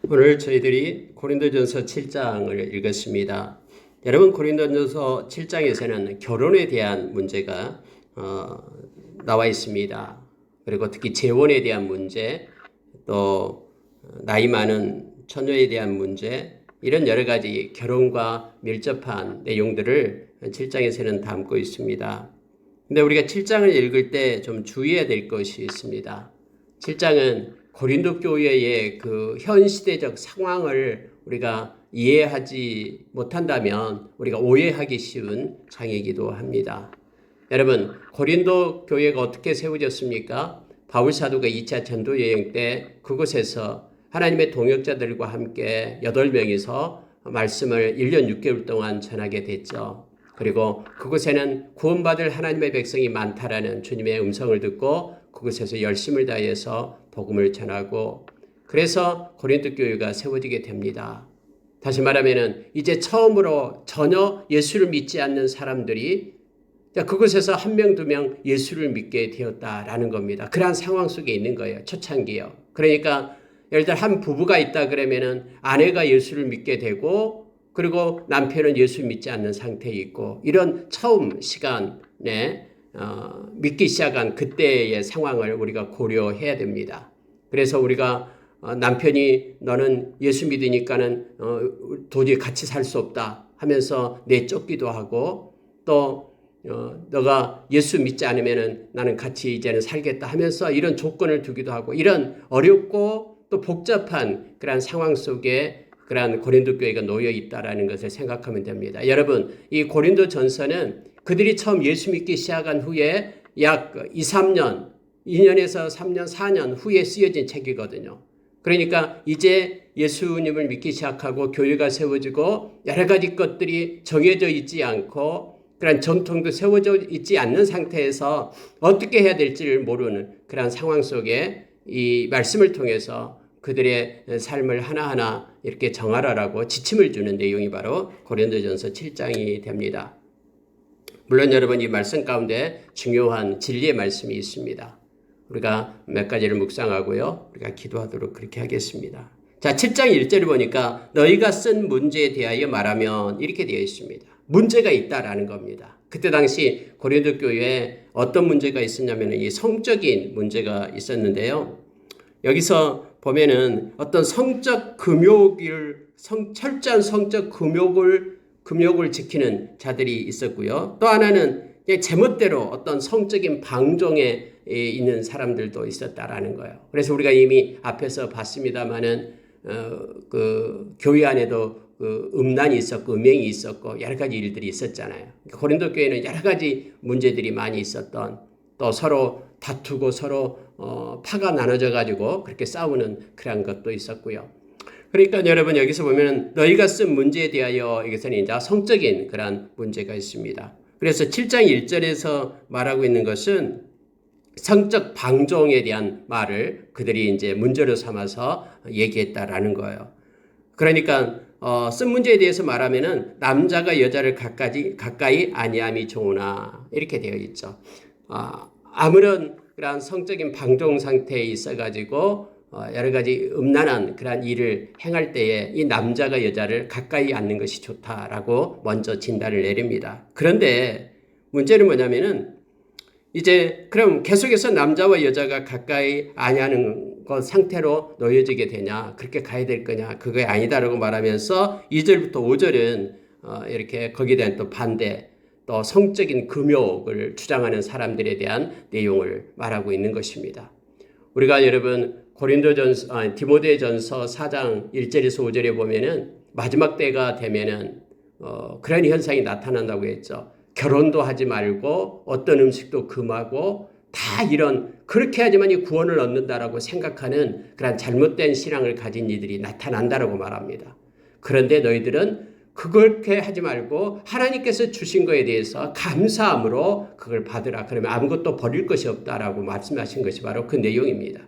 오늘 저희들이 고린도전서 7장을 읽었습니다. 여러분, 고린도전서 7장에서는 결혼에 대한 문제가 나와 있습니다. 그리고 특히 재혼에 대한 문제, 또 나이 많은 처녀에 대한 문제, 이런 여러 가지 결혼과 밀접한 내용들을 7장에서는 담고 있습니다. 근데 우리가 7장을 읽을 때 좀 주의해야 될 것이 있습니다. 7장은 고린도 교회의 그 현 시대적 상황을 우리가 이해하지 못한다면 우리가 오해하기 쉬운 장이기도 합니다. 여러분, 고린도 교회가 어떻게 세워졌습니까? 바울 사도가 2차 전도 여행 때 그곳에서 하나님의 동역자들과 함께 8명이서 말씀을 1년 6개월 동안 전하게 됐죠. 그리고 그곳에는 구원받을 하나님의 백성이 많다라는 주님의 음성을 듣고 그곳에서 열심을 다해서 복음을 전하고, 그래서 고린도 교회가 세워지게 됩니다. 다시 말하면은 이제 처음으로 전혀 예수를 믿지 않는 사람들이 그곳에서 1명, 2명 예수를 믿게 되었다라는 겁니다. 그러한 상황 속에 있는 거예요. 초창기요. 그러니까 예를 들어 한 부부가 있다 그러면은 아내가 예수를 믿게 되고, 그리고 남편은 예수 믿지 않는 상태에 있고, 이런 처음 시간에 믿기 시작한 그때의 상황을 우리가 고려해야 됩니다. 그래서 우리가 남편이 너는 예수 믿으니까는 도저히 같이 살 수 없다 하면서 내쫓기도 하고, 또 너가 예수 믿지 않으면은 나는 같이 이제는 살겠다 하면서 이런 조건을 두기도 하고, 이런 어렵고 또 복잡한 그런 상황 속에 그러한 고린도 교회가 놓여 있다라는 것을 생각하면 됩니다. 여러분, 이 고린도 전서는 그들이 처음 예수 믿기 시작한 후에 약 2, 3년, 2년에서 3년, 4년 후에 쓰여진 책이거든요. 그러니까 이제 예수님을 믿기 시작하고 교회가 세워지고 여러 가지 것들이 정해져 있지 않고 그런 전통도 세워져 있지 않는 상태에서 어떻게 해야 될지를 모르는 그런 상황 속에 이 말씀을 통해서 그들의 삶을 하나하나 이렇게 정하라라고 지침을 주는 내용이 바로 고린도전서 7장이 됩니다. 물론 여러분, 이 말씀 가운데 중요한 진리의 말씀이 있습니다. 우리가 몇 가지를 묵상하고요, 우리가 기도하도록 그렇게 하겠습니다. 자, 7장 1절을 보니까 너희가 쓴 문제에 대하여 말하면 이렇게 되어 있습니다. 문제가 있다라는 겁니다. 그때 당시 고린도 교회에 어떤 문제가 있었냐면 이 성적인 문제가 있었는데요. 여기서 보면은 어떤 성적 금욕을, 철저한 성적 금욕을 지키는 자들이 있었고요. 또 하나는 그냥 제멋대로 어떤 성적인 방종에 있는 사람들도 있었다라는 거예요. 그래서 우리가 이미 앞에서 봤습니다만은 그 교회 안에도 그 음란이 있었고 음행이 있었고 여러 가지 일들이 있었잖아요. 고린도 교회는 여러 가지 문제들이 많이 있었던, 또 서로 다투고 서로 파가 나눠져 가지고 그렇게 싸우는 그런 것도 있었고요. 그러니까 여러분, 여기서 보면 너희가 쓴 문제에 대하여 여기서는 이제 성적인 그런 문제가 있습니다. 그래서 7장 1절에서 말하고 있는 것은 성적 방종에 대한 말을 그들이 이제 문제로 삼아서 얘기했다라는 거예요. 그러니까 쓴 문제에 대해서 말하면은 남자가 여자를 가까이 아니함이 좋으나 이렇게 되어 있죠. 아무런 그런 성적인 방종 상태에 있어가지고 여러 가지 음란한 그런 일을 행할 때에 이 남자가 여자를 가까이 앉는 것이 좋다라고 먼저 진단을 내립니다. 그런데 문제는 뭐냐면은 이제 그럼 계속해서 남자와 여자가 가까이 아니하는 것 상태로 놓여지게 되냐, 그렇게 가야 될 거냐, 그게 아니다라고 말하면서 2절부터 5절은 이렇게 거기에 대한 또 반대, 또 성적인 금욕을 주장하는 사람들에 대한 내용을 말하고 있는 것입니다. 우리가 여러분 디모데전서 4장 1절에서 5절에 보면은 마지막 때가 되면은 그런 현상이 나타난다고 했죠. 결혼도 하지 말고 어떤 음식도 금하고 다 이런, 그렇게 하지만이 구원을 얻는다라고 생각하는 그런 잘못된 신앙을 가진 이들이 나타난다라고 말합니다. 그런데 너희들은 그렇게 하지 말고 하나님께서 주신 것에 대해서 감사함으로 그걸 받으라. 그러면 아무것도 버릴 것이 없다라고 말씀하신 것이 바로 그 내용입니다.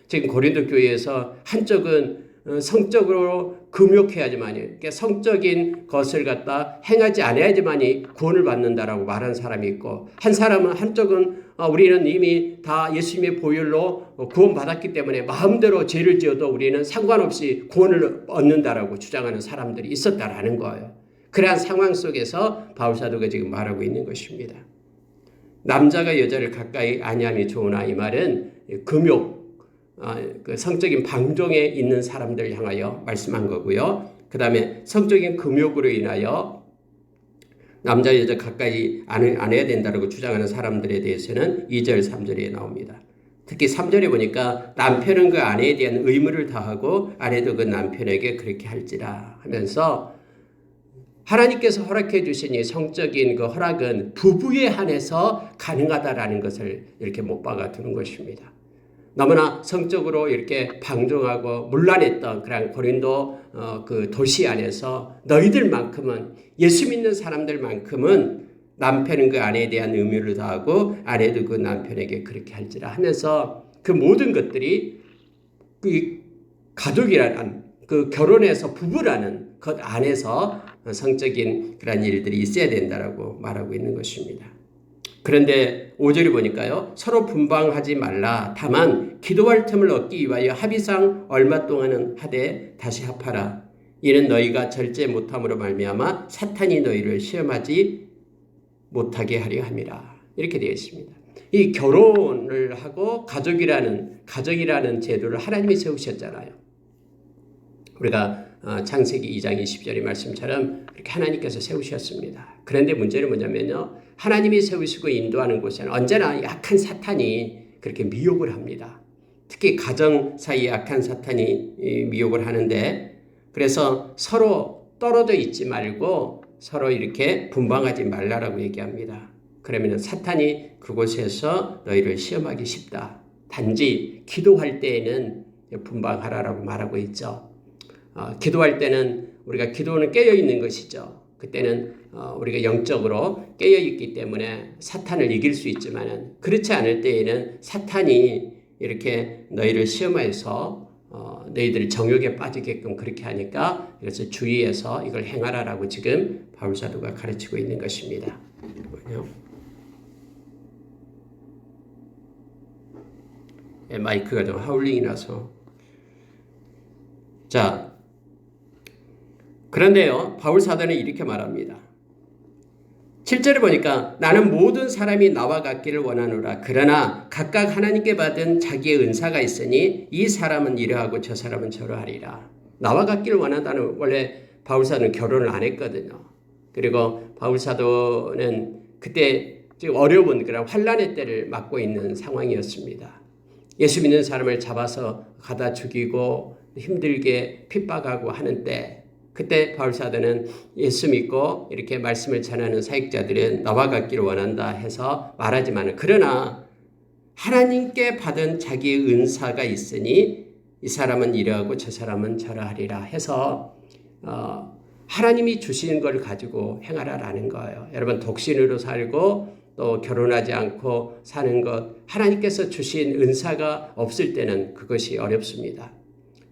지금 고린도 교회에서 한쪽은 성적으로 금욕해야지만이, 그러니까 성적인 것을 갖다 행하지 않아야지만이 구원을 받는다라고 말하는 사람이 있고, 한 사람은 한쪽은 우리는 이미 다 예수님의 보혈로 구원받았기 때문에 마음대로 죄를 지어도 우리는 상관없이 구원을 얻는다라고 주장하는 사람들이 있었다라는 거예요. 그러한 상황 속에서 바울사도가 지금 말하고 있는 것입니다. 남자가 여자를 가까이 아니함이 좋으나, 이 말은 금욕, 그 성적인 방종에 있는 사람들 향하여 말씀한 거고요. 그 다음에 성적인 금욕으로 인하여 남자 여자 가까이 안 해야 된다고 주장하는 사람들에 대해서는 2절 3절에 나옵니다. 특히 3절에 보니까 남편은 그 아내에 대한 의무를 다하고 아내도 그 남편에게 그렇게 할지라 하면서, 하나님께서 허락해 주신 이 성적인 그 허락은 부부에 한해서 가능하다라는 것을 이렇게 못 박아 두는 것입니다. 너무나 성적으로 이렇게 방종하고 문란했던 그런 고린도 그 도시 안에서 너희들만큼은, 예수 믿는 사람들만큼은 남편은 그 아내에 대한 의무를 다하고 아내도 그 남편에게 그렇게 할지라 하면서, 그 모든 것들이 그 가족이라는, 그 결혼해서 부부라는 것 안에서 성적인 그런 일들이 있어야 된다라고 말하고 있는 것입니다. 그런데 5절에 보니까요, 서로 분방하지 말라. 다만 기도할 틈을 얻기 위하여 합의상 얼마 동안은 하되 다시 합하라. 이는 너희가 절제 못함으로 말미암아 사탄이 너희를 시험하지 못하게 하려 함이라. 이렇게 되어 있습니다. 이 결혼을 하고 가정이라는 제도를 하나님이 세우셨잖아요. 우리가 창세기 2장 20절의 말씀처럼 그렇게 하나님께서 세우셨습니다. 그런데 문제는 뭐냐면요, 하나님이 세우시고 인도하는 곳에는 언제나 약한 사탄이 그렇게 미혹을 합니다. 특히 가정 사이에 약한 사탄이 미혹을 하는데, 그래서 서로 떨어져 있지 말고 서로 이렇게 분방하지 말라라고 얘기합니다. 그러면 사탄이 그곳에서 너희를 시험하기 쉽다. 단지 기도할 때에는 분방하라라고 말하고 있죠. 기도할 때는 우리가 기도는 깨어 있는 것이죠. 그때는 우리가 영적으로 깨어 있기 때문에 사탄을 이길 수 있지만, 그렇지 않을 때에는 사탄이 이렇게 너희를 시험해서 너희들 정욕에 빠지게끔 그렇게 하니까, 그래서 주의해서 이걸 행하라라고 지금 바울 사도가 가르치고 있는 것입니다. 마이크가 좀 하울링이 나서. 자, 그런데요, 바울 사도는 이렇게 말합니다. 7절에 보니까 나는 모든 사람이 나와 같기를 원하노라. 그러나 각각 하나님께 받은 자기의 은사가 있으니 이 사람은 이러하고 저 사람은 저러하리라. 나와 같기를 원한다는, 원래 바울 사도는 결혼을 안 했거든요. 그리고 바울 사도는 그때 어려운 그런 환난의 때를 맞고 있는 상황이었습니다. 예수 믿는 사람을 잡아서 가다 죽이고 힘들게 핍박하고 하는 때, 그때 바울 사도는 예수 믿고 이렇게 말씀을 전하는 사역자들은 나와 같기를 원한다 해서 말하지만, 그러나 하나님께 받은 자기의 은사가 있으니 이 사람은 이러하고 저 사람은 저러하리라 해서 하나님이 주신 걸 가지고 행하라라는 거예요. 여러분, 독신으로 살고 또 결혼하지 않고 사는 것, 하나님께서 주신 은사가 없을 때는 그것이 어렵습니다.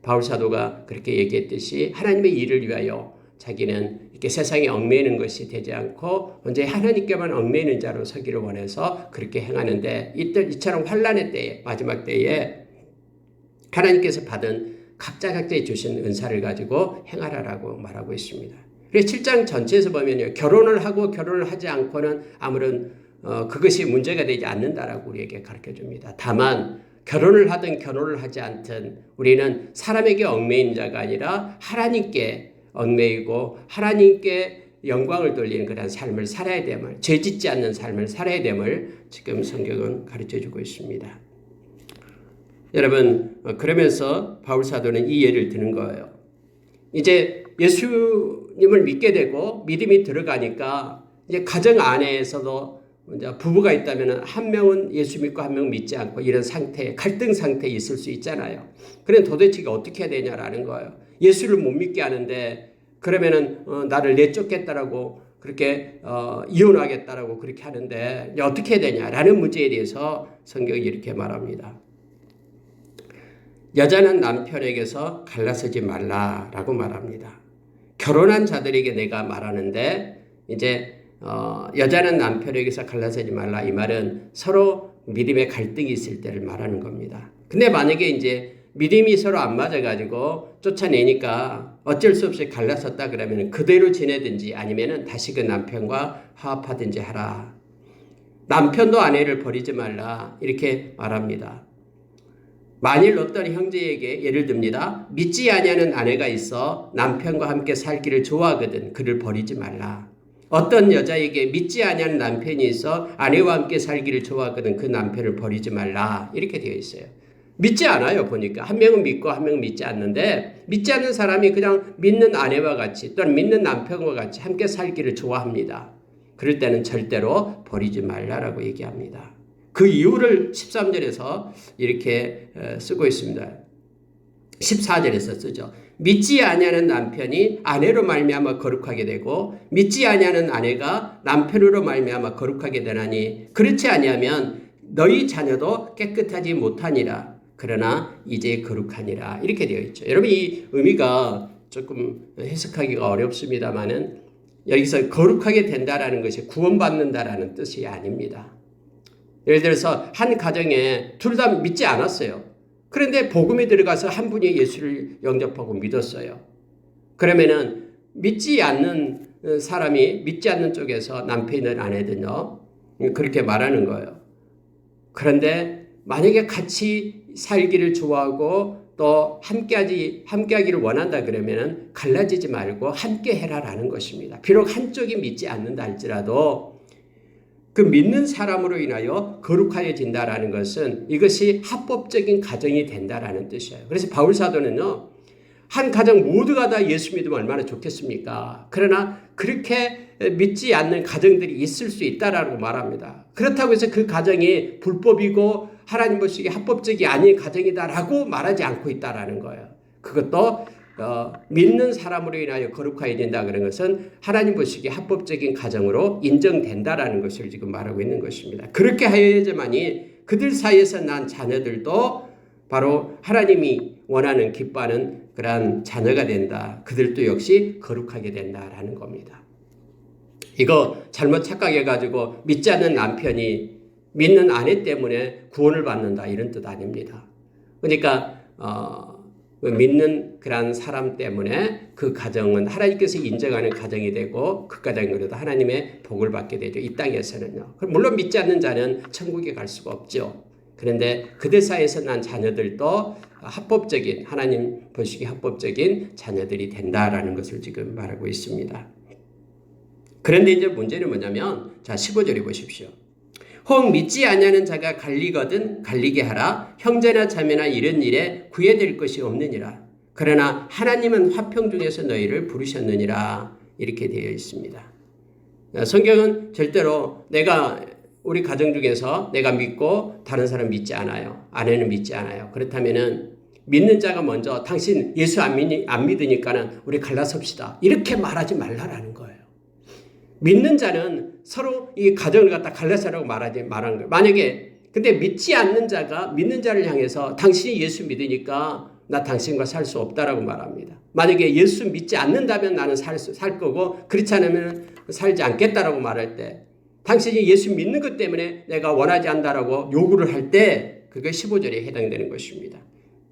바울 사도가 그렇게 얘기했듯이 하나님의 일을 위하여 자기는 이렇게 세상에 얽매이는 것이 되지 않고 언제 하나님께만 얽매이는 자로 서기를 원해서 그렇게 행하는데, 이처럼 환난의 때에, 마지막 때에 하나님께서 받은 각자의 주신 은사를 가지고 행하라라고 말하고 있습니다. 그래서 7장 전체에서 보면요, 결혼을 하고 결혼을 하지 않고는 아무런 그것이 문제가 되지 않는다라고 우리에게 가르쳐 줍니다. 다만 결혼을 하든 결혼을 하지 않든 우리는 사람에게 얽매인 자가 아니라 하나님께 얽매이고 하나님께 영광을 돌리는 그런 삶을 살아야 됨을, 죄짓지 않는 삶을 살아야 됨을 지금 성경은 가르쳐주고 있습니다. 여러분, 그러면서 바울 사도는 이 예를 드는 거예요. 이제 예수님을 믿게 되고 믿음이 들어가니까 이제 가정 안에서도 부부가 있다면 한 명은 예수 믿고 한 명은 믿지 않고 이런 상태, 갈등 상태에 있을 수 있잖아요. 그럼 도대체 어떻게 해야 되냐라는 거예요. 예수를 못 믿게 하는데 그러면은 나를 내쫓겠다라고 그렇게 이혼하겠다라고 그렇게 하는데 어떻게 해야 되냐라는 문제에 대해서 성경이 이렇게 말합니다. 여자는 남편에게서 갈라서지 말라라고 말합니다. 결혼한 자들에게 내가 말하는데 이제 여자는 남편에게서 갈라서지 말라, 이 말은 서로 믿음의 갈등이 있을 때를 말하는 겁니다. 근데 만약에 이제 믿음이 서로 안 맞아가지고 쫓아내니까 어쩔 수 없이 갈라섰다 그러면 그대로 지내든지 아니면 다시 그 남편과 화합하든지 하라. 남편도 아내를 버리지 말라 이렇게 말합니다. 만일 어떤 형제에게 예를 듭니다. 믿지 아니하는 아내가 있어 남편과 함께 살기를 좋아하거든 그를 버리지 말라. 어떤 여자에게 믿지 아니하는 남편이 있어 아내와 함께 살기를 좋아하거든 그 남편을 버리지 말라 이렇게 되어 있어요. 믿지 않아요. 보니까 한 명은 믿고 한 명은 믿지 않는데, 믿지 않는 사람이 그냥 믿는 아내와 같이 또는 믿는 남편과 같이 함께 살기를 좋아합니다. 그럴 때는 절대로 버리지 말라라고 얘기합니다. 그 이유를 13절에서 이렇게 쓰고 있습니다. 14절에서 쓰죠. 믿지 아니하는 남편이 아내로 말미암아 거룩하게 되고 믿지 아니하는 아내가 남편으로 말미암아 거룩하게 되나니 그렇지 아니하면 너희 자녀도 깨끗하지 못하니라. 그러나 이제 거룩하니라. 이렇게 되어 있죠. 여러분 이 의미가 조금 해석하기가 어렵습니다만은 여기서 거룩하게 된다라는 것이 구원받는다라는 뜻이 아닙니다. 예를 들어서 한 가정에 둘 다 믿지 않았어요. 그런데 복음에 들어가서 한 분이 예수를 영접하고 믿었어요. 그러면은 믿지 않는 사람이 믿지 않는 쪽에서 남편이든 아내든요 그렇게 말하는 거예요. 그런데 만약에 같이 살기를 좋아하고 또 함께하기를 원한다 그러면은 갈라지지 말고 함께 해라라는 것입니다. 비록 한쪽이 믿지 않는다 할지라도 그 믿는 사람으로 인하여 거룩하여진다라는 것은 이것이 합법적인 가정이 된다라는 뜻이에요. 그래서 바울 사도는요, 한 가정 모두가 다 예수 믿으면 얼마나 좋겠습니까? 그러나 그렇게 믿지 않는 가정들이 있을 수 있다라고 말합니다. 그렇다고 해서 그 가정이 불법이고 하나님 보시기에 합법적이 아닌 가정이다라고 말하지 않고 있다라는 거예요. 그것도 믿는 사람으로 인하여 거룩하여진다 그런 것은 하나님 보시기에 합법적인 가정으로 인정된다라는 것을 지금 말하고 있는 것입니다. 그렇게 하여야지만이 그들 사이에서 난 자녀들도 바로 하나님이 원하는 기뻐하는 그러한 자녀가 된다. 그들도 역시 거룩하게 된다라는 겁니다. 이거 잘못 착각해가지고 믿지 않는 남편이 믿는 아내 때문에 구원을 받는다 이런 뜻 아닙니다. 그러니까 믿는 그런 사람 때문에 그 가정은 하나님께서 인정하는 가정이 되고 그 가정으로도 하나님의 복을 받게 되죠. 이 땅에서는요. 물론 믿지 않는 자는 천국에 갈 수가 없죠. 그런데 그들 사이에서 난 자녀들도 합법적인 하나님 보시기에 합법적인 자녀들이 된다라는 것을 지금 말하고 있습니다. 그런데 이제 문제는 뭐냐면 자 15절에 보십시오. 혹 믿지 아니하는 자가 갈리거든 갈리게 하라. 형제나 자매나 이런 일에 구애될 것이 없느니라. 그러나 하나님은 화평 중에서 너희를 부르셨느니라. 이렇게 되어 있습니다. 성경은 절대로 우리 가정 중에서 내가 믿고 다른 사람 믿지 않아요. 아내는 믿지 않아요. 그렇다면은 믿는 자가 먼저 당신 예수 안 믿으니까는 우리 갈라섭시다. 이렇게 말하지 말라라는 거예요. 믿는 자는 서로 이 가정을 갖다 갈라서라고 말하는 거예요. 만약에 근데 믿지 않는 자가 믿는 자를 향해서 당신이 예수 믿으니까 나 당신과 살 수 없다라고 말합니다. 만약에 예수 믿지 않는다면 나는 살 거고 그렇지 않으면 살지 않겠다라고 말할 때 당신이 예수 믿는 것 때문에 내가 원하지 않다라고 요구를 할 때 그게 15절에 해당되는 것입니다.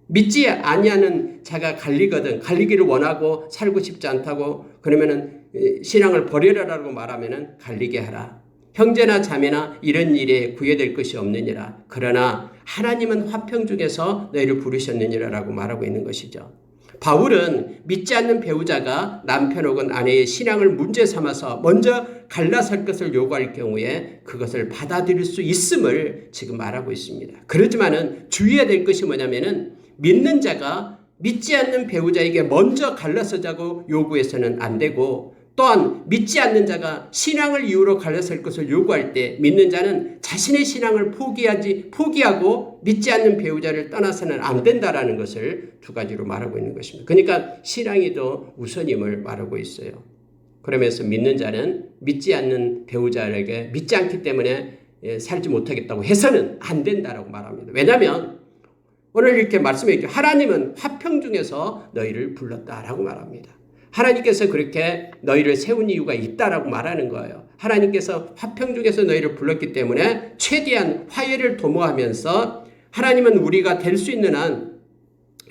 믿지 아니하는 자가 갈리기를 원하고 살고 싶지 않다고 그러면은 신앙을 버리라라고 말하면은 갈리게 하라. 형제나 자매나 이런 일에 구애될 것이 없느니라. 그러나 하나님은 화평 중에서 너희를 부르셨느니라라고 말하고 있는 것이죠. 바울은 믿지 않는 배우자가 남편 혹은 아내의 신앙을 문제 삼아서 먼저 갈라설 것을 요구할 경우에 그것을 받아들일 수 있음을 지금 말하고 있습니다. 그렇지만은 주의해야 될 것이 뭐냐면은 믿는 자가 믿지 않는 배우자에게 먼저 갈라서자고 요구해서는 안 되고 또한 믿지 않는 자가 신앙을 이유로 갈라설 것을 요구할 때 믿는 자는 자신의 신앙을 포기하고 믿지 않는 배우자를 떠나서는 안 된다라는 것을 두 가지로 말하고 있는 것입니다. 그러니까 신앙이 더 우선임을 말하고 있어요. 그러면서 믿는 자는 믿지 않는 배우자에게 믿지 않기 때문에 살지 못하겠다고 해서는 안 된다라고 말합니다. 왜냐하면 오늘 이렇게 말씀해 주죠. 하나님은 화평 중에서 너희를 불렀다라고 말합니다. 하나님께서 그렇게 너희를 세운 이유가 있다라고 말하는 거예요. 하나님께서 화평 중에서 너희를 불렀기 때문에 최대한 화해를 도모하면서 하나님은 우리가 될 수 있는 한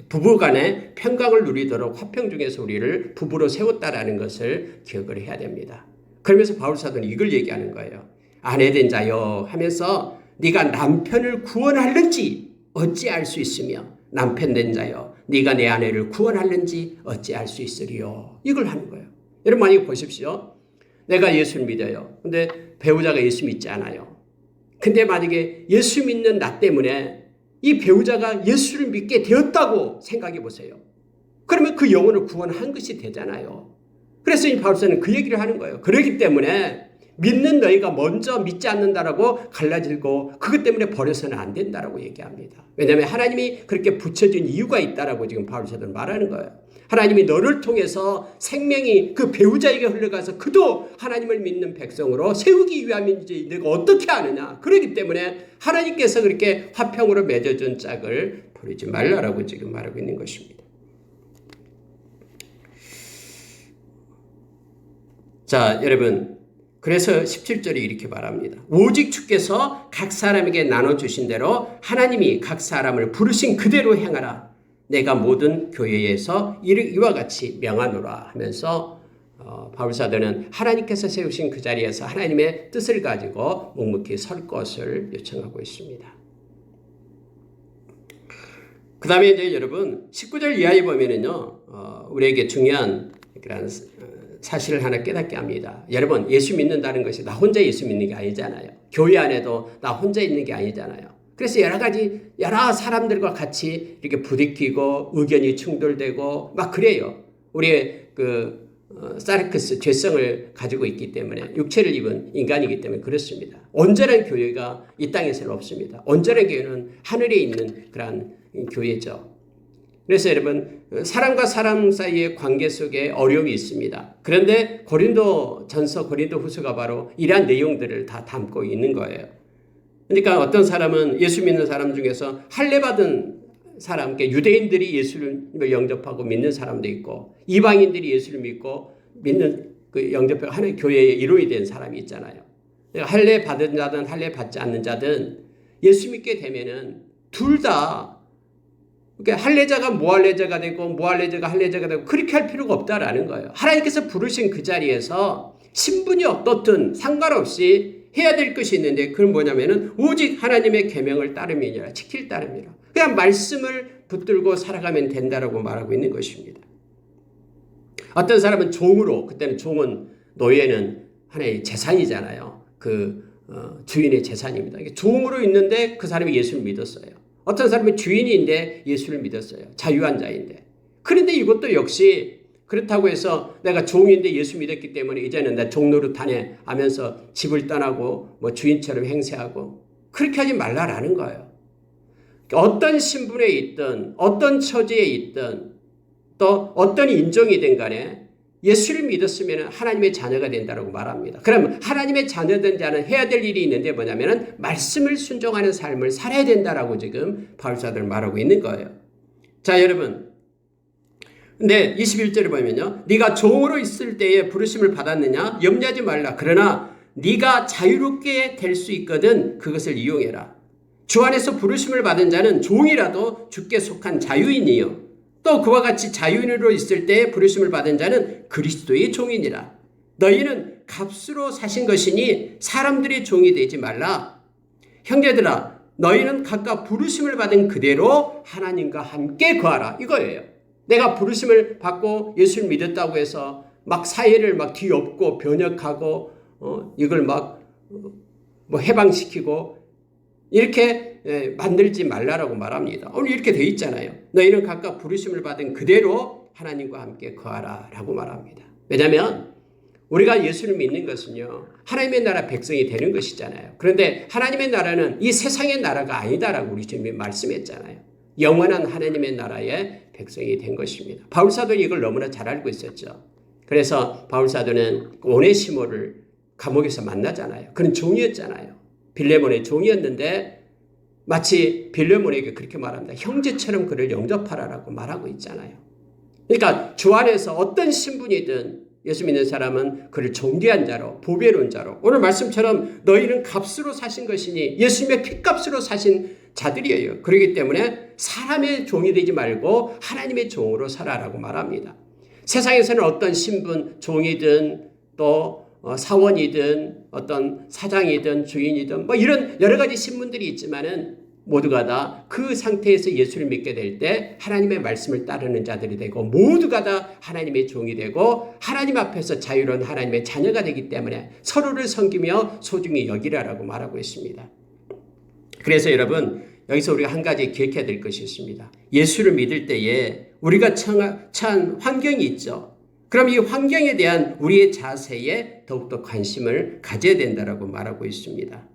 부부간의 평강을 누리도록 화평 중에서 우리를 부부로 세웠다라는 것을 기억을 해야 됩니다. 그러면서 바울사도는 이걸 얘기하는 거예요. 아내된 자여 하면서 네가 남편을 구원할는지 어찌할 수 있으며 남편된 자여 네가 내 아내를 구원할는지 어찌할 수 있으리요. 이걸 하는 거예요. 여러분 만약에 보십시오. 내가 예수를 믿어요. 근데 배우자가 예수 믿지 않아요. 근데 만약에 예수 믿는 나 때문에 이 배우자가 예수를 믿게 되었다고 생각해 보세요. 그러면 그 영혼을 구원한 것이 되잖아요. 그래서 이 바울사는 그 얘기를 하는 거예요. 그렇기 때문에 믿는 너희가 먼저 믿지 않는다라고 갈라지고 그것 때문에 버려서는 안 된다라고 얘기합니다. 왜냐하면 하나님이 그렇게 붙여준 이유가 있다라고 지금 바울사도는 말하는 거예요. 하나님이 너를 통해서 생명이 그 배우자에게 흘러가서 그도 하나님을 믿는 백성으로 세우기 위함인지 내가 어떻게 아느냐. 그렇기 때문에 하나님께서 그렇게 화평으로 맺어준 짝을 버리지 말라라고 지금 말하고 있는 것입니다. 자, 여러분. 그래서 17절에 이렇게 말합니다. 오직 주께서 각 사람에게 나눠주신 대로 하나님이 각 사람을 부르신 그대로 행하라. 내가 모든 교회에서 이와 같이 명하노라 하면서 바울사도는 하나님께서 세우신 그 자리에서 하나님의 뜻을 가지고 묵묵히 설 것을 요청하고 있습니다. 그 다음에 이제 여러분 19절 이하에 보면은요, 우리에게 중요한 그런 사실을 하나 깨닫게 합니다. 여러분 예수 믿는다는 것이 나 혼자 예수 믿는 게 아니잖아요. 교회 안에도 나 혼자 있는 게 아니잖아요. 그래서 여러 사람들과 같이 이렇게 부딪히고 의견이 충돌되고 막 그래요. 우리의 사르크스 죄성을 가지고 있기 때문에 육체를 입은 인간이기 때문에 그렇습니다. 온전한 교회가 이 땅에서는 없습니다. 온전한 교회는 하늘에 있는 그런 교회죠. 그래서 여러분 사람과 사람 사이의 관계 속에 어려움이 있습니다. 그런데 고린도전서 고린도후서가 바로 이러한 내용들을 다 담고 있는 거예요. 그러니까 어떤 사람은 예수 믿는 사람 중에서 할례 받은 사람, 유대인들이 예수를 영접하고 믿는 사람도 있고 이방인들이 예수를 믿고 믿는 그 영접하고 하는 교회의 일원이 된 사람이 있잖아요. 할례 받은 자든 할례 받지 않는 자든 예수 믿게 되면은 둘 다 그러니까 할례자가 무할례자가 되고 무할례자가 할례자가 되고 그렇게 할 필요가 없다라는 거예요. 하나님께서 부르신 그 자리에서 신분이 어떻든 상관없이 해야 될 것이 있는데 그건 뭐냐면은 오직 하나님의 계명을 따름이니라 지킬 따름이라. 그냥 말씀을 붙들고 살아가면 된다라고 말하고 있는 것입니다. 어떤 사람은 종으로 그때는 종은 노예는 하나의 재산이잖아요. 주인의 재산입니다. 종으로 있는데 그 사람이 예수를 믿었어요. 어떤 사람은 주인인데 예수를 믿었어요. 자유한 자인데. 그런데 이것도 역시 그렇다고 해서 내가 종인데 예수 믿었기 때문에 이제는 나 종노릇하네 하면서 집을 떠나고 뭐 주인처럼 행세하고 그렇게 하지 말라라는 거예요. 어떤 신분에 있든 어떤 처지에 있든 또 어떤 인종이든 간에 예수를 믿었으면 하나님의 자녀가 된다고 말합니다. 그럼 하나님의 자녀된 자는 해야 될 일이 있는데 뭐냐면 말씀을 순종하는 삶을 살아야 된다라고 지금 바울사도는 말하고 있는 거예요. 자, 여러분. 근데 21절에 보면요. 네가 종으로 있을 때에 부르심을 받았느냐? 염려하지 말라. 그러나 네가 자유롭게 될 수 있거든 그것을 이용해라. 주 안에서 부르심을 받은 자는 종이라도 주께 속한 자유인이요. 또 그와 같이 자유인으로 있을 때에 부르심을 받은 자는 그리스도의 종이니라. 너희는 값으로 사신 것이니 사람들의 종이 되지 말라. 형제들아 너희는 각각 부르심을 받은 그대로 하나님과 함께 거하라. 이거예요. 내가 부르심을 받고 예수를 믿었다고 해서 막 사회를 막 뒤엎고 변혁하고 이걸 막 해방시키고 이렇게 만들지 말라라고 말합니다. 오늘 이렇게 돼 있잖아요. 너희는 각각 부르심을 받은 그대로 하나님과 함께 거하라 라고 말합니다. 왜냐하면 우리가 예수를 믿는 것은요 하나님의 나라 백성이 되는 것이잖아요. 그런데 하나님의 나라는 이 세상의 나라가 아니다라고 우리 주님이 말씀했잖아요. 영원한 하나님의 나라의 백성이 된 것입니다. 바울사도는 이걸 너무나 잘 알고 있었죠. 그래서 바울사도는 오네시모를 감옥에서 만나잖아요. 그는 종이었잖아요. 빌레몬의 종이었는데 마치 빌레몬에게 그렇게 말합니다. 형제처럼 그를 영접하라라고 말하고 있잖아요. 그러니까 주 안에서 어떤 신분이든 예수 믿는 사람은 그를 존귀한 자로, 보배로운 자로, 오늘 말씀처럼 너희는 값으로 사신 것이니 예수님의 핏값으로 사신 자들이에요. 그렇기 때문에 사람의 종이 되지 말고 하나님의 종으로 살아라고 말합니다. 세상에서는 어떤 신분, 종이든 또 사원이든 어떤 사장이든 주인이든 뭐 이런 여러 가지 신분들이 있지만은 모두가 다 그 상태에서 예수를 믿게 될 때 하나님의 말씀을 따르는 자들이 되고 모두가 다 하나님의 종이 되고 하나님 앞에서 자유로운 하나님의 자녀가 되기 때문에 서로를 섬기며 소중히 여기라라고 말하고 있습니다. 그래서 여러분 여기서 우리가 한 가지 기억해야 될 것이 있습니다. 예수를 믿을 때에 우리가 처한 환경이 있죠. 그럼 이 환경에 대한 우리의 자세에 더욱더 관심을 가져야 된다라고 말하고 있습니다.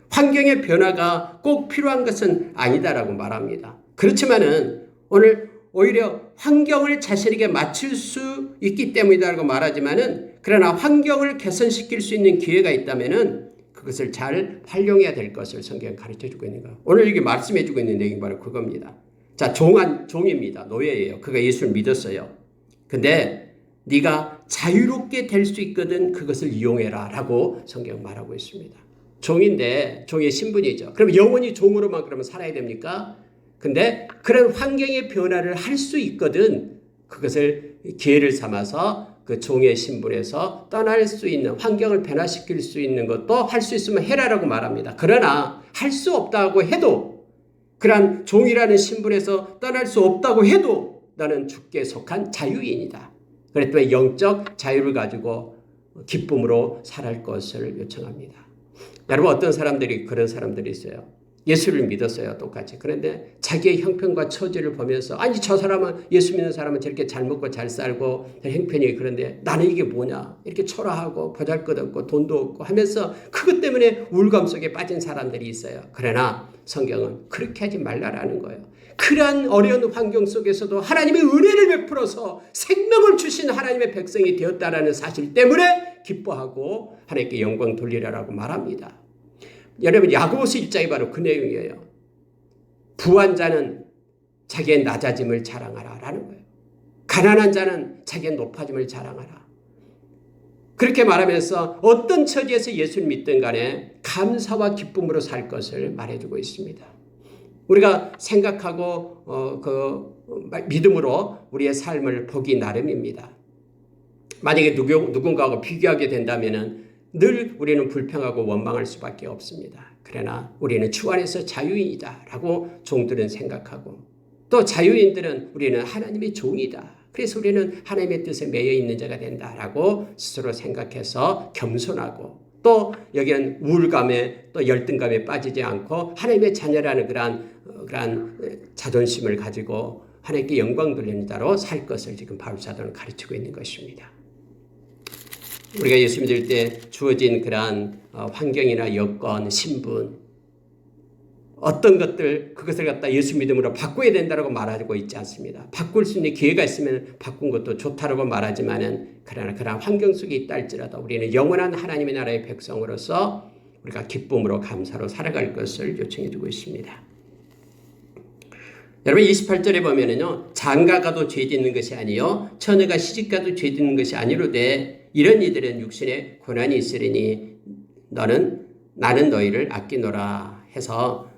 환경의 변화가 꼭 필요한 것은 아니다라고 말합니다. 그렇지만은 오늘 오히려 환경을 자신에게 맞출 수 있기 때문이다라고 말하지만은 그러나 환경을 개선시킬 수 있는 기회가 있다면은 그것을 잘 활용해야 될 것을 성경은 가르쳐주고 있는 거예요. 오늘 이게 말씀해주고 있는 내용이 바로 그겁니다. 자, 종입니다. 노예예요. 그가 예수를 믿었어요. 근데 네가 자유롭게 될 수 있거든 그것을 이용해라 라고 성경은 말하고 있습니다. 종인데 종의 신분이죠. 그럼 영원히 종으로만 그러면 살아야 됩니까? 근데 그런 환경의 변화를 할 수 있거든 그것을 기회를 삼아서 그 종의 신분에서 떠날 수 있는 환경을 변화시킬 수 있는 것도 할 수 있으면 해라라고 말합니다. 그러나 할 수 없다고 해도 그런 종이라는 신분에서 떠날 수 없다고 해도 너는 주께 속한 자유인이다. 그랬더니 영적 자유를 가지고 기쁨으로 살아갈 것을 요청합니다. 여러분 어떤 사람들이 그런 사람들이 있어요. 예수를 믿었어요. 똑같이. 그런데 자기의 형편과 처지를 보면서 아니 저 사람은 예수 믿는 사람은 저렇게 잘 먹고 잘 살고 형편이 그런데 나는 이게 뭐냐 이렇게 초라하고 보잘것없고 돈도 없고 하면서 그것 때문에 우울감 속에 빠진 사람들이 있어요. 그러나 성경은 그렇게 하지 말라라는 거예요. 그러한 어려운 환경 속에서도 하나님의 은혜를 베풀어서 생명을 주신 하나님의 백성이 되었다라는 사실 때문에 기뻐하고 하나님께 영광 돌리라라고 말합니다. 여러분 야고보서 1장이 바로 그 내용이에요. 부한 자는 자기의 낮아짐을 자랑하라 라는 거예요. 가난한 자는 자기의 높아짐을 자랑하라. 그렇게 말하면서 어떤 처지에서 예수를 믿든 간에 감사와 기쁨으로 살 것을 말해주고 있습니다. 우리가 생각하고 믿음으로 우리의 삶을 보기 나름입니다. 만약에 누군가하고 비교하게 된다면 늘 우리는 불평하고 원망할 수밖에 없습니다. 그러나 우리는 주 안에서 자유인이다 라고 종들은 생각하고 또 자유인들은 우리는 하나님의 종이다. 그래서 우리는 하나님의 뜻에 매여 있는 자가 된다라고 스스로 생각해서 겸손하고 또 여기는 우울감에 또 열등감에 빠지지 않고 하나님의 자녀라는 그러한 자존심을 가지고 하나님께 영광 돌리는 자로 살 것을 지금 바울 사도는 가르치고 있는 것입니다. 우리가 예수 믿을 때 주어진 그러한 환경이나 여건, 신분 어떤 것들 그것을 갖다 예수 믿음으로 바꿔야 된다고 말하고 있지 않습니다. 바꿀 수 있는 기회가 있으면 바꾼 것도 좋다라고 말하지만은 그러나 그러한 환경 속에 있다 할지라도 우리는 영원한 하나님의 나라의 백성으로서 우리가 기쁨으로 감사로 살아갈 것을 요청해 주고 있습니다. 여러분 28절에 보면은요. 장가가도 죄 짓는 것이 아니요 처녀가 시집가도 죄 짓는 것이 아니로되 이런 이들은 육신에 고난이 있으리니 나는 너희를 아끼노라 해서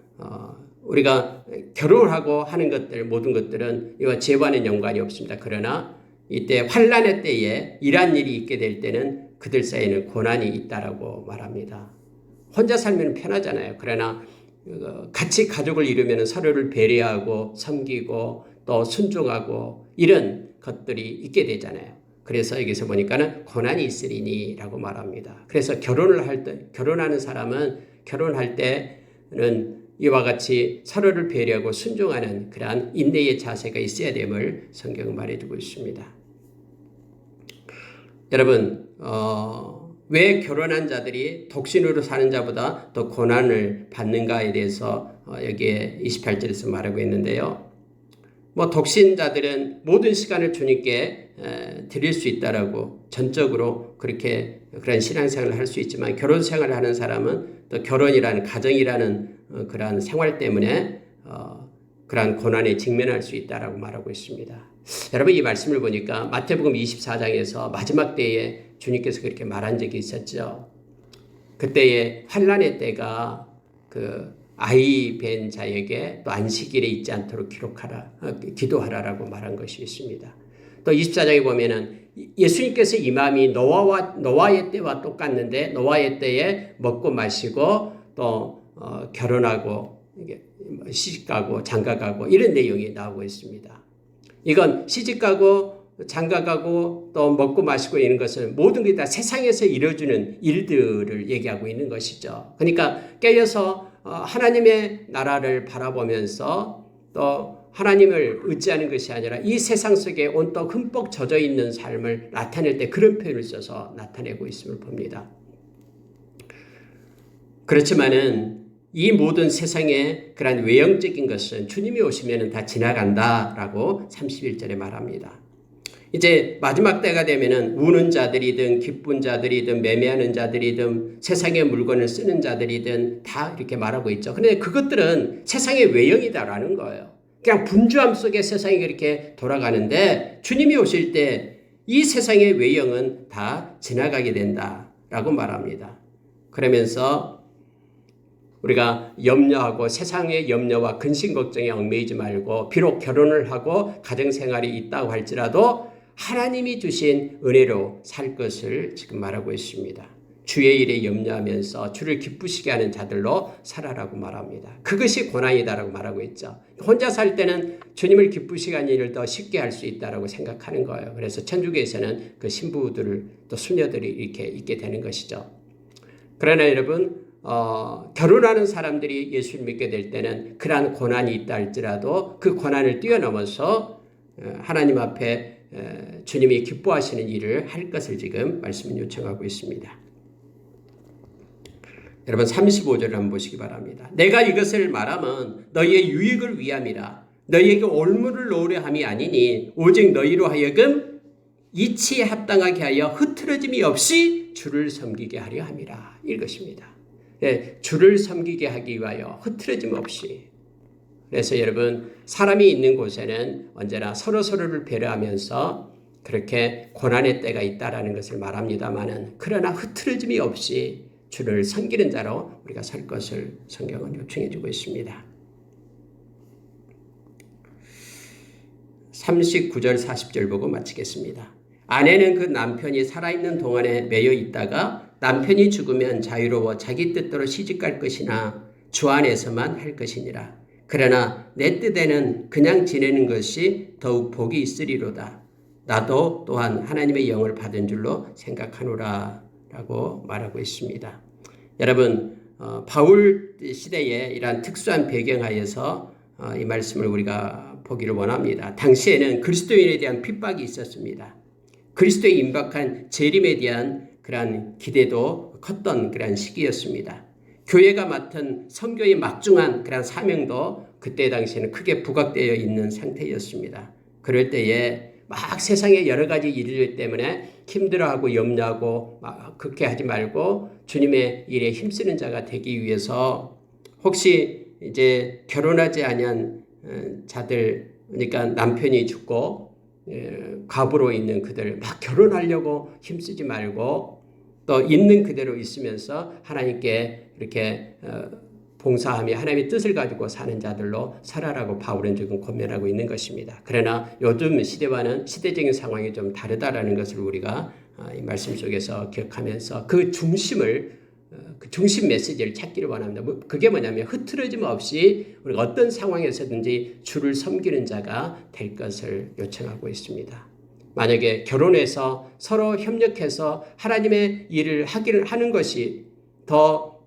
우리가 결혼을 하고 하는 것들 모든 것들은 이와 죄와는 연관이 없습니다. 그러나 이때 환난의 때에 이러한 일이 있게 될 때는 그들 사이에는 고난이 있다라고 말합니다. 혼자 살면 편하잖아요. 그러나 같이 가족을 이루면 서로를 배려하고 섬기고 또 순종하고 이런 것들이 있게 되잖아요. 그래서 여기서 보니까는 고난이 있으리니라고 말합니다. 그래서 결혼하는 사람은 결혼할 때는 이와 같이 서로를 배려하고 순종하는 그러한 인내의 자세가 있어야 됨을 성경은 말해주고 있습니다. 여러분 왜 결혼한 자들이 독신으로 사는 자보다 더 고난을 받는가에 대해서 여기에 28절에서 말하고 있는데요. 뭐 독신자들은 모든 시간을 주님께 드릴 수 있다라고 전적으로 그렇게 그런 신앙생활을 할 수 있지만 결혼 생활을 하는 사람은 또 결혼이라는 가정이라는 그러한 생활 때문에 그러한 고난에 직면할 수 있다라고 말하고 있습니다. 여러분 이 말씀을 보니까 마태복음 24장에서 마지막 때에 주님께서 그렇게 말한 적이 있었죠. 그때에 환난의 때가 그 아이 뵌 자에게 또 안식일에 있지 않도록 기도하라라고 말한 것이 있습니다. 또 24장에 보면은 예수님께서 이 마음이 노아의 때와 똑같는데 노아의 때에 먹고 마시고 또 결혼하고 시집가고 장가가고 이런 내용이 나오고 있습니다. 이건 시집가고 장가가고 또 먹고 마시고 이런 것은 모든 게 다 세상에서 이루어지는 일들을 얘기하고 있는 것이죠. 그러니까 깨어서 하나님의 나라를 바라보면서 또 하나님을 의지하는 것이 아니라 이 세상 속에 온통 흠뻑 젖어 있는 삶을 나타낼 때 그런 표현을 써서 나타내고 있음을 봅니다. 그렇지만은 이 모든 세상의 그런 외형적인 것은 주님이 오시면 다 지나간다라고 31절에 말합니다. 이제 마지막 때가 되면은 우는 자들이든 기쁜 자들이든 매매하는 자들이든 세상의 물건을 쓰는 자들이든 다 이렇게 말하고 있죠. 그런데 그것들은 세상의 외형이다라는 거예요. 그냥 분주함 속에 세상이 그렇게 돌아가는데 주님이 오실 때 이 세상의 외형은 다 지나가게 된다라고 말합니다. 그러면서 우리가 염려하고 세상의 염려와 근심 걱정에 얽매이지 말고 비록 결혼을 하고 가정생활이 있다고 할지라도 하나님이 주신 은혜로 살 것을 지금 말하고 있습니다. 주의 일에 염려하면서 주를 기쁘시게 하는 자들로 살아라고 말합니다. 그것이 고난이다라고 말하고 있죠. 혼자 살 때는 주님을 기쁘시게 하는 일을 더 쉽게 할 수 있다라고 생각하는 거예요. 그래서 천주교에서는 그 신부들 또 수녀들이 이렇게 있게 되는 것이죠. 그러나 여러분 결혼하는 사람들이 예수를 믿게 될 때는 그러한 고난이 있다 할지라도 그 고난을 뛰어넘어서 하나님 앞에 주님이 기뻐하시는 일을 할 것을 지금 말씀을 요청하고 있습니다. 여러분 35절을 한번 보시기 바랍니다. 내가 이것을 말하면 너희의 유익을 위함이라. 너희에게 올무를 놓으려 함이 아니니 오직 너희로 하여금 이치에 합당하게 하여 흐트러짐이 없이 주를 섬기게 하려 함이라. 이것입니다. 네, 주를 섬기게 하기 위하여 흐트러짐 없이. 그래서 여러분 사람이 있는 곳에는 언제나 서로서로를 배려하면서 그렇게 고난의 때가 있다라는 것을 말합니다마는 그러나 흐트러짐이 없이 주를 섬기는 자로 우리가 살 것을 성경은 요청해 주고 있습니다. 39절 40절 보고 마치겠습니다. 아내는 그 남편이 살아있는 동안에 매여 있다가 남편이 죽으면 자유로워 자기 뜻대로 시집갈 것이나 주 안에서만 할 것이니라. 그러나 내 뜻에는 그냥 지내는 것이 더욱 복이 있으리로다. 나도 또한 하나님의 영을 받은 줄로 생각하노라 라고 말하고 있습니다. 여러분 바울 시대에 이러한 특수한 배경하에서 이 말씀을 우리가 보기를 원합니다. 당시에는 그리스도인에 대한 핍박이 있었습니다. 그리스도의 임박한 재림에 대한 그러한 기대도 컸던 그러한 시기였습니다. 교회가 맡은 선교의 막중한 그러한 사명도 그때 당시에는 크게 부각되어 있는 상태였습니다. 그럴 때에 막 세상에 여러 가지 일 때문에 힘들어하고 염려하고 막 그렇게 하지 말고 주님의 일에 힘쓰는 자가 되기 위해서 혹시 이제 결혼하지 아니한 자들 그러니까 남편이 죽고 과부로 있는 그들 막 결혼하려고 힘쓰지 말고 또 있는 그대로 있으면서 하나님께 이렇게 봉사하며 하나님의 뜻을 가지고 사는 자들로 살아라고 바울은 지금 권면하고 있는 것입니다. 그러나 요즘 시대와는 시대적인 상황이 좀 다르다라는 것을 우리가 이 말씀 속에서 기억하면서 그 중심을 그 중심 메시지를 찾기를 원합니다. 그게 뭐냐면 흐트러짐 없이 우리가 어떤 상황에서든지 주를 섬기는 자가 될 것을 요청하고 있습니다. 만약에 결혼해서 서로 협력해서 하나님의 일을 하는 것이 더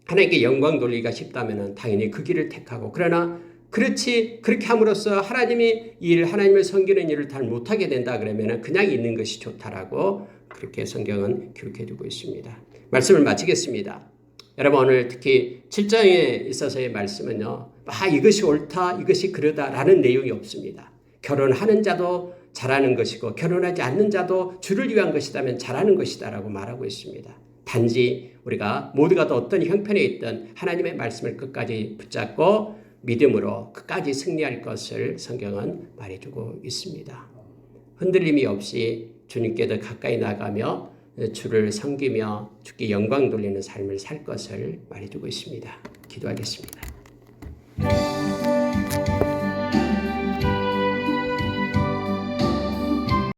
하나님께 영광 돌리기가 쉽다면 당연히 그 길을 택하고 그러나 그렇게 함으로써 하나님을 섬기는 일을 잘 못하게 된다 그러면 그냥 있는 것이 좋다라고 그렇게 성경은 기록해 두고 있습니다. 말씀을 마치겠습니다. 여러분 오늘 특히 7장에 있어서의 말씀은요. 이것이 옳다, 이것이 그러다라는 내용이 없습니다. 결혼하는 자도 잘하는 것이고 결혼하지 않는 자도 주를 위한 것이라면 잘하는 것이다라고 말하고 있습니다. 단지 우리가 모두가 다 어떤 형편에 있든 하나님의 말씀을 끝까지 붙잡고 믿음으로 끝까지 승리할 것을 성경은 말해주고 있습니다. 흔들림이 없이 주님께 더 가까이 나가며 주를 섬기며 주께 영광 돌리는 삶을 살 것을 말해주고 있습니다. 기도하겠습니다.